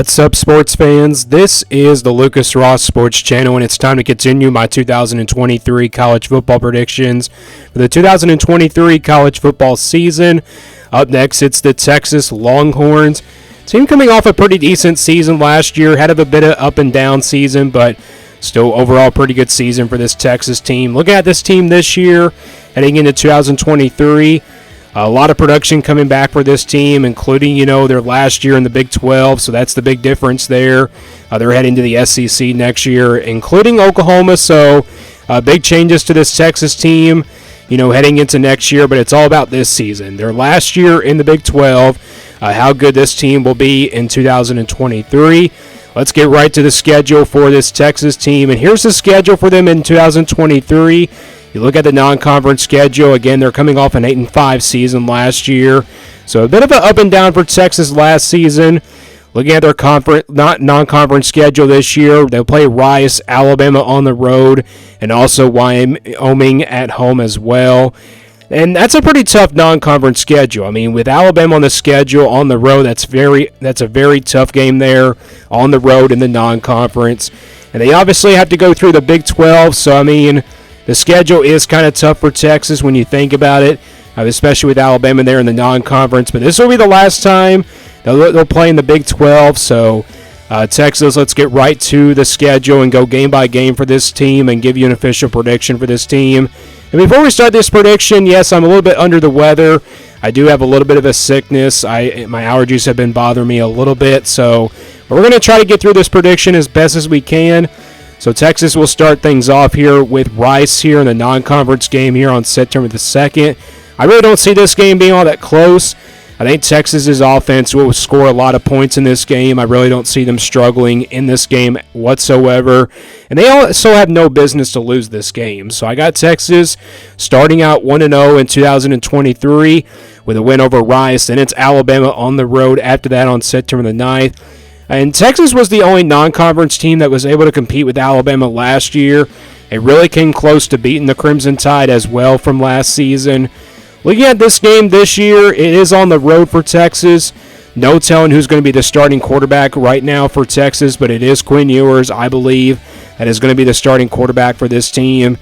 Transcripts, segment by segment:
What's up, sports fans? This is the Lucas Ross Sports Channel, and it's time to continue my 2023 college football predictions for the 2023 college football season. Up next, it's the Texas Longhorns. Team coming off a pretty decent season last year, had a bit of up and down season, but still overall pretty good season for this Texas team. Looking at this team this year, heading into 2023, a lot of production coming back for this team, including, their last year in the Big 12, so that's the big difference there. They're heading to the SEC next year, including Oklahoma, so big changes to this Texas team, heading into next year, but it's all about this season. Their last year in the Big 12, how good this team will be in 2023. Let's get right to the schedule for this Texas team, and here's the schedule for them in 2023. You look at the non-conference schedule, again, they're coming off an 8-5 season last year. So a bit of an up and down for Texas last season. Looking at their non-conference schedule this year, they'll play Rice, Alabama on the road, and also Wyoming at home as well. And that's a pretty tough non-conference schedule. I mean, with Alabama on the schedule on the road, that's a very tough game there on the road in the non-conference. And they obviously have to go through the Big 12, so I mean, the schedule is kind of tough for Texas when you think about it, especially with Alabama there in the non-conference. But this will be the last time they'll play in the Big 12. So Texas, let's get right to the schedule and go game by game for this team and give you an official prediction for this team. And before we start this prediction, yes, I'm a little bit under the weather. I do have a little bit of a sickness. My allergies have been bothering me a little bit. So we're going to try to get through this prediction as best as we can. So Texas will start things off here with Rice here in the non-conference game here on September the 2nd. I really don't see this game being all that close. I think Texas's offense will score a lot of points in this game. I really don't see them struggling in this game whatsoever. And they also have no business to lose this game. So I got Texas starting out 1-0 in 2023 with a win over Rice. Then it's Alabama on the road after that on September the 9th. And Texas was the only non-conference team that was able to compete with Alabama last year. It really came close to beating the Crimson Tide as well from last season. Looking at this game this year, it is on the road for Texas. No telling who's going to be the starting quarterback right now for Texas, but it is Quinn Ewers, I believe, that is going to be the starting quarterback for this team.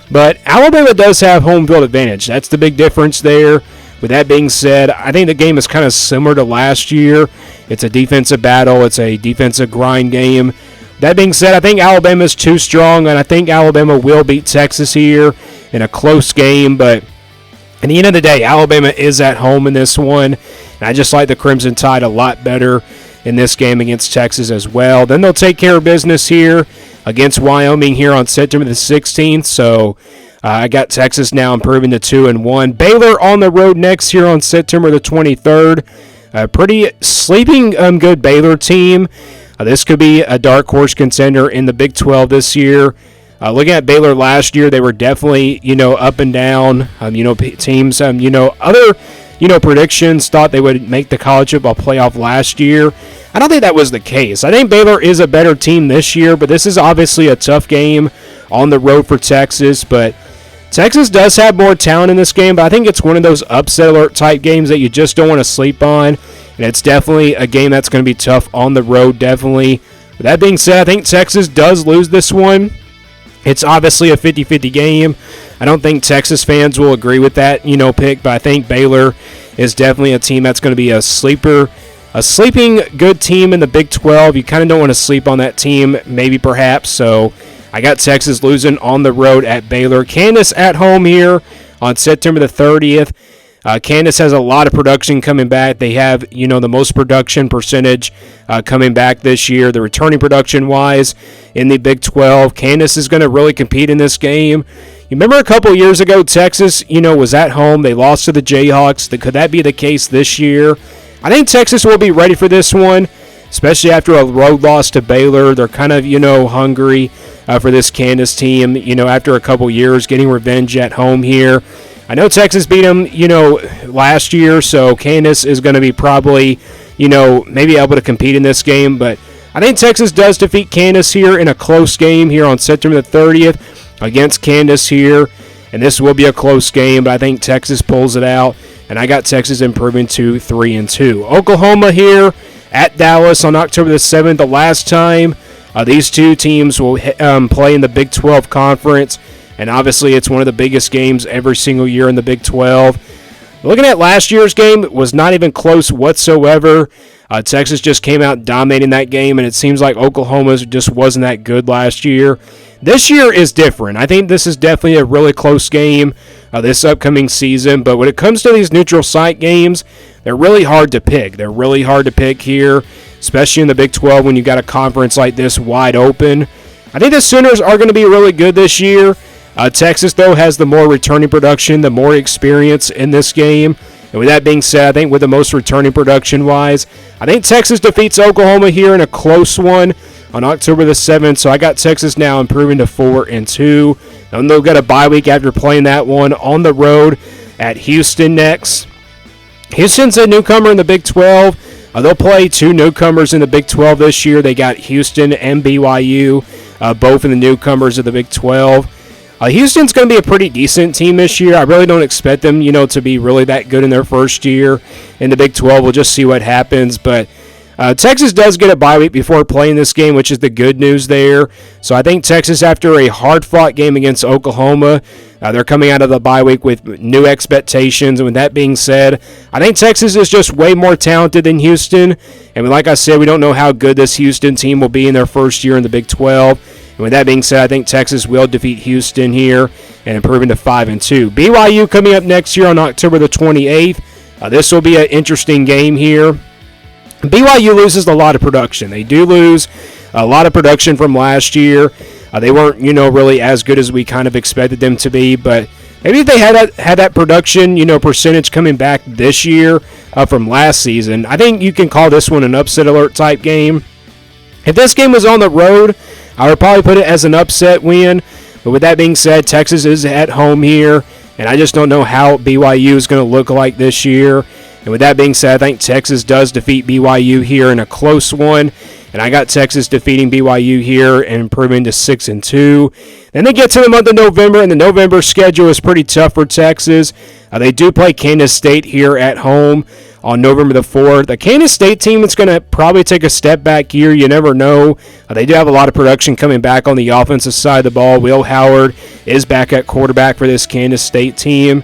But Alabama does have home field advantage. That's the big difference there. With that being said, I think the game is kind of similar to last year. It's a defensive battle. It's a defensive grind game. That being said, I think Alabama is too strong, and I think Alabama will beat Texas here in a close game. But at the end of the day, Alabama is at home in this one, and I just like the Crimson Tide a lot better in this game against Texas as well. Then they'll take care of business here against Wyoming here on September the 16th. So I got Texas now improving to 2-1. Baylor on the road next here on September the 23rd. Pretty sleeping good Baylor team. This could be a dark horse contender in the Big 12 this year. Looking at Baylor last year, they were definitely, up and down. Teams, other, predictions thought they would make the college football playoff last year. I don't think that was the case. I think Baylor is a better team this year, but this is obviously a tough game on the road for Texas. But Texas does have more talent in this game, but I think it's one of those upset alert type games that you just don't want to sleep on. And it's definitely a game that's going to be tough on the road, definitely. With that being said, I think Texas does lose this one. It's obviously a 50-50 game. I don't think Texas fans will agree with that, pick, but I think Baylor is definitely a team that's going to be a sleeping good team in the Big 12. You kind of don't want to sleep on that team, maybe perhaps, so I got Texas losing on the road at Baylor. Kansas at home here on September the 30th. Kansas has a lot of production coming back. They have, the most production percentage coming back this year. The returning production-wise in the Big 12. Kansas is going to really compete in this game. You remember a couple years ago, Texas, was at home. They lost to the Jayhawks. Could that be the case this year? I think Texas will be ready for this one, especially after a road loss to Baylor. They're kind of, hungry for this Kansas team, after a couple years, getting revenge at home here. I know Texas beat them, last year, so Kansas is going to be probably, maybe able to compete in this game. But I think Texas does defeat Kansas here in a close game here on September the 30th against Kansas here. And this will be a close game, but I think Texas pulls it out. And I got Texas improving to 3-2. Oklahoma here at Dallas on October the 7th. The last time these two teams will play in the Big 12 Conference, and obviously it's one of the biggest games every single year in the Big 12. Looking at last year's game, it was not even close whatsoever. Texas just came out dominating that game, and it seems like Oklahoma just wasn't that good last year. This year is different. I think this is definitely a really close game this upcoming season, but when it comes to these neutral site games, they're really hard to pick. They're really hard to pick here, especially in the Big 12 when you got a conference like this wide open. I think the Sooners are going to be really good this year. Texas, though, has the more returning production, the more experience in this game. And with that being said, I think with the most returning production-wise, I think Texas defeats Oklahoma here in a close one on October the 7th. So I got Texas now improving to 4-2. And they'll get a bye week after playing that one on the road at Houston next. Houston's a newcomer in the Big 12. They'll play two newcomers in the Big 12 this year. They got Houston and BYU, both in the newcomers of the Big 12. Houston's going to be a pretty decent team this year. I really don't expect them, to be really that good in their first year in the Big 12. We'll just see what happens. But Texas does get a bye week before playing this game, which is the good news there. So I think Texas, after a hard-fought game against Oklahoma, they're coming out of the bye week with new expectations. And with that being said, I think Texas is just way more talented than Houston. And like I said, we don't know how good this Houston team will be in their first year in the Big 12. And with that being said, I think Texas will defeat Houston here and improve into 5-2. BYU coming up next year on October the 28th. This will be an interesting game here. BYU loses a lot of production. They do lose a lot of production from last year. They weren't, really as good as we kind of expected them to be, but maybe if they had that production, percentage coming back this year from last season, I think you can call this one an upset alert type game. If this game was on the road, I would probably put it as an upset win. But with that being said, Texas is at home here, and I just don't know how BYU is going to look like this year. And with that being said, I think Texas does defeat BYU here in a close one. And I got Texas defeating BYU here and improving to 6-2. Then they get to the month of November, and the November schedule is pretty tough for Texas. They do play Kansas State here at home on November the 4th. The Kansas State team is going to probably take a step back here. You never know. They do have a lot of production coming back on the offensive side of the ball. Will Howard is back at quarterback for this Kansas State team.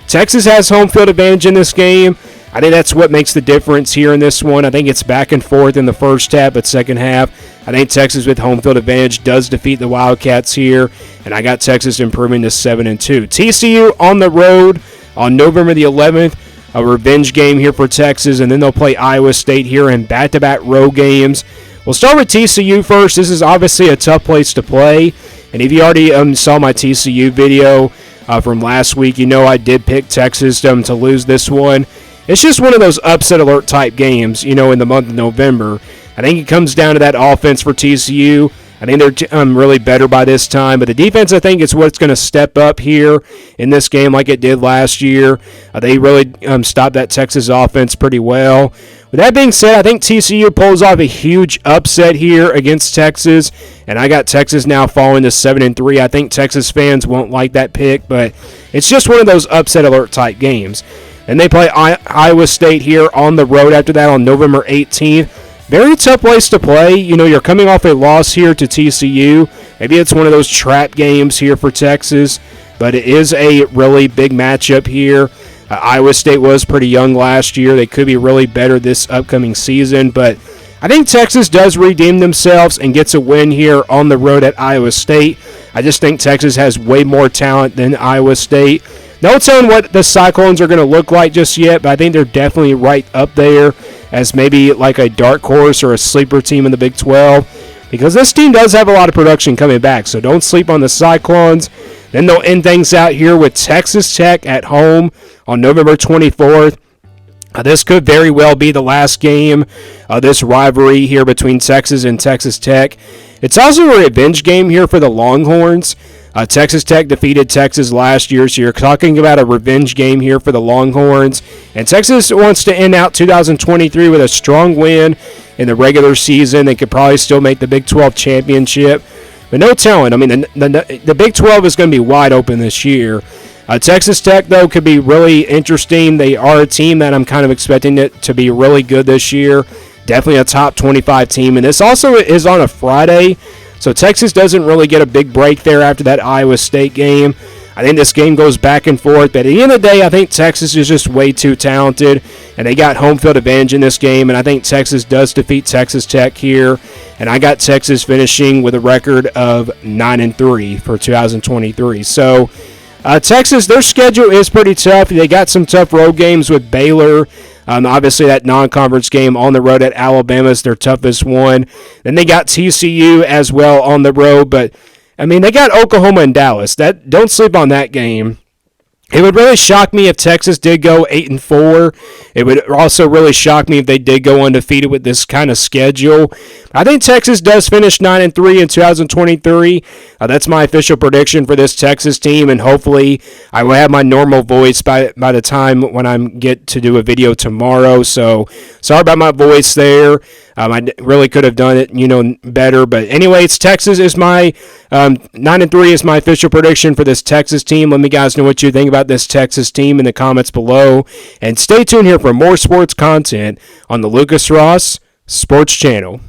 Texas has home field advantage in this game. I think that's what makes the difference here in this one. I think it's back and forth in the first half, but second half, I think Texas with home field advantage does defeat the Wildcats here, and I got Texas improving to 7-2. TCU on the road on November the 11th, a revenge game here for Texas, and then they'll play Iowa State here in back-to-back road games. We'll start with TCU first. This is obviously a tough place to play, and if you already saw my TCU video from last week, I did pick Texas to lose this one. It's just one of those upset alert type games, in the month of November. I think it comes down to that offense for TCU. I think they're really better by this time, but the defense, I think, is what's going to step up here in this game like it did last year. They really stopped that Texas offense pretty well. With that being said, I think TCU pulls off a huge upset here against Texas, and I got Texas now falling to 7-3. I think Texas fans won't like that pick, but it's just one of those upset alert type games. And they play Iowa State here on the road after that on November 18th. Very tough place to play. You're coming off a loss here to TCU. Maybe it's one of those trap games here for Texas, but it is a really big matchup here. Iowa State was pretty young last year. They could be really better this upcoming season, but I think Texas does redeem themselves and gets a win here on the road at Iowa State. I just think Texas has way more talent than Iowa State. No telling what the Cyclones are going to look like just yet, but I think they're definitely right up there as maybe like a dark horse or a sleeper team in the Big 12, because this team does have a lot of production coming back, so don't sleep on the Cyclones. Then they'll end things out here with Texas Tech at home on November 24th. This could very well be the last game of this rivalry here between Texas and Texas Tech. It's also a revenge game here for the Longhorns. Texas Tech defeated Texas last year, so you're talking about a revenge game here for the Longhorns. And Texas wants to end out 2023 with a strong win in the regular season. They could probably still make the Big 12 championship, but no telling. I mean, the Big 12 is going to be wide open this year. Texas Tech, though, could be really interesting. They are a team that I'm kind of expecting it to be really good this year. definitely a top 25 team. And this also is on a Friday, so Texas doesn't really get a big break there after that Iowa State game. I think this game goes back and forth, but at the end of the day, I think Texas is just way too talented, and they got home field advantage in this game, and I think Texas does defeat Texas Tech here, and I got Texas finishing with a record of 9-3 for 2023. So Texas, their schedule is pretty tough. They got some tough road games with Baylor. Obviously, that non-conference game on the road at Alabama is their toughest one. Then they got TCU as well on the road, but I mean, they got Oklahoma and Dallas. Don't sleep on that game. It would really shock me if Texas did go 8-4. It would also really shock me if they did go undefeated with this kind of schedule. I think Texas does finish 9-3 in 2023. That's my official prediction for this Texas team, and hopefully I will have my normal voice by the time when I get to do a video tomorrow. So sorry about my voice there. I really could have done it, better. But anyways, Texas is my 9-3 is my official prediction for this Texas team. Let me guys know what you think about this Texas team in the comments below. And stay tuned here for more sports content on the Lucas Ross Sports Channel.